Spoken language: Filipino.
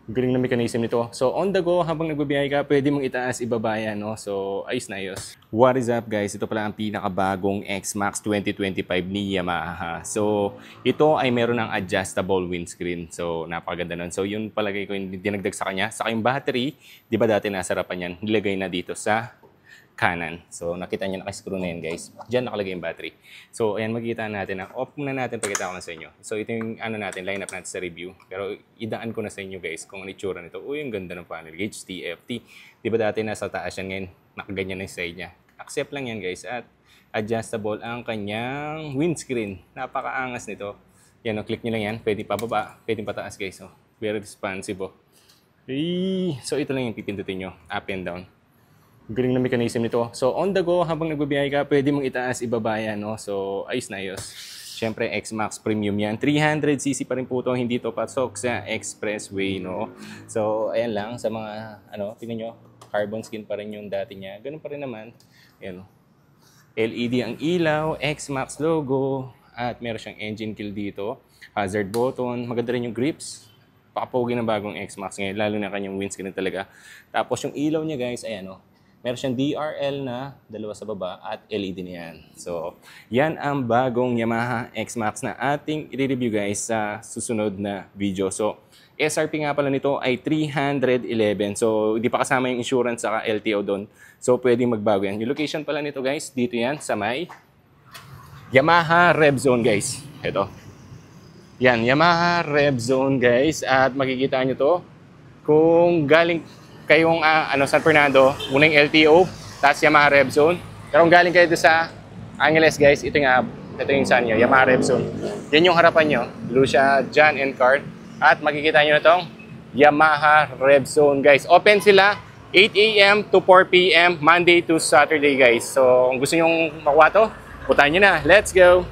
Galing na mechanism nito. So, on the go, habang nagbabiyahe ka, pwede mong itaas, ibaba yan, no? So, ayos na ayos. What is up, guys? Ito pala ang pinakabagong X-Max 2025 ni Yamaha. So, ito ay meron ng adjustable windscreen. So, napakaganda nun. So, yun palagay ko yung dinagdag sa kanya. Saka yung battery, di ba dati nasa harapan yan, nilagay na dito sa kanan. So, nakita niyo naka-screw na yan, guys. Diyan nakalagay yung battery. So, ayan, makikita natin. Off muna natin, pagkita ko na sa inyo. So, ito yung ano natin, lineup natin sa review. Pero, idaan ko na sa inyo, guys, kung ano itsura nito. Uy, ang ganda ng panel gauge, TFT. Di ba dati nasa taas yan ngayon? Nakaganyan na yung side niya. Accept lang yan, guys. At adjustable ang kanyang windscreen. Napakaangas nito. Yan, click nyo lang yan. Pwede pababa, pwede pataas, guys. So, very responsive. So, ito lang yung pipindutin nyo. Up and down. Galing na mechanism nito. So, on the go, habang nagbabiyahe ka, pwede mong itaas, ibaba yan, no? So, ayos na ayos. Siyempre, X-Max Premium yan. 300cc pa rin po ito. Hindi to pasok sa expressway, no? So, ayan lang. Sa mga, tingnan nyo, carbon skin pa rin yung dati niya. Ganun pa rin naman. Ayan, no? LED ang ilaw, X-Max logo, at meron siyang engine kill dito. Hazard button. Maganda rin yung grips. Pakapogi ng bagong X-Max ngayon, lalo na kanyang windscreen talaga. Tapos yung ilaw niya, guys, ayan, no? Meron siyang DRL na dalawa sa baba at LED na yan. So, yan ang bagong Yamaha X-Max na ating i-review, guys, sa susunod na video. So, SRP nga pala nito ay 311. So, hindi pa kasama yung insurance saka LTO doon. So, pwedeng magbago yan. Yung location pala nito, guys, dito yan sa may Yamaha Rev Zone, guys. Ito. Yan, Yamaha Rev Zone, guys. At makikita nyo to kung galing kayong San Fernando, unang LTO, tapos Yamaha Rev Zone. Pero kung galing kayo sa Angeles, guys, ito yung saan nyo, Yamaha Rev Zone. Yan yung harapan nyo, Lucia, John and Cart. At makikita nyo na itong Yamaha Rev Zone, guys. Open sila 8 a.m. to 4 p.m. Monday to Saturday, guys. So kung gusto nyo makuha to, puntahan nyo na. Let's go!